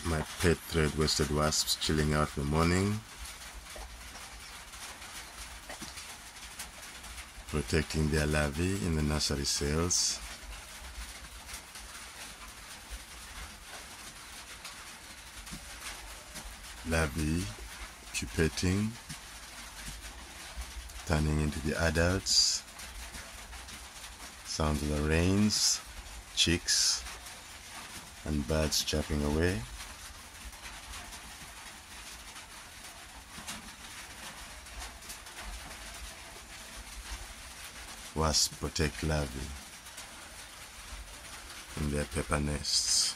my pet thread-waisted wasps chilling out in the morning, protecting their larvae in the nursery cells. Larvae pupating, turning into the adults. Sounds of the rains, chicks, and birds chirping away. Wasps protect larvae in their paper nests.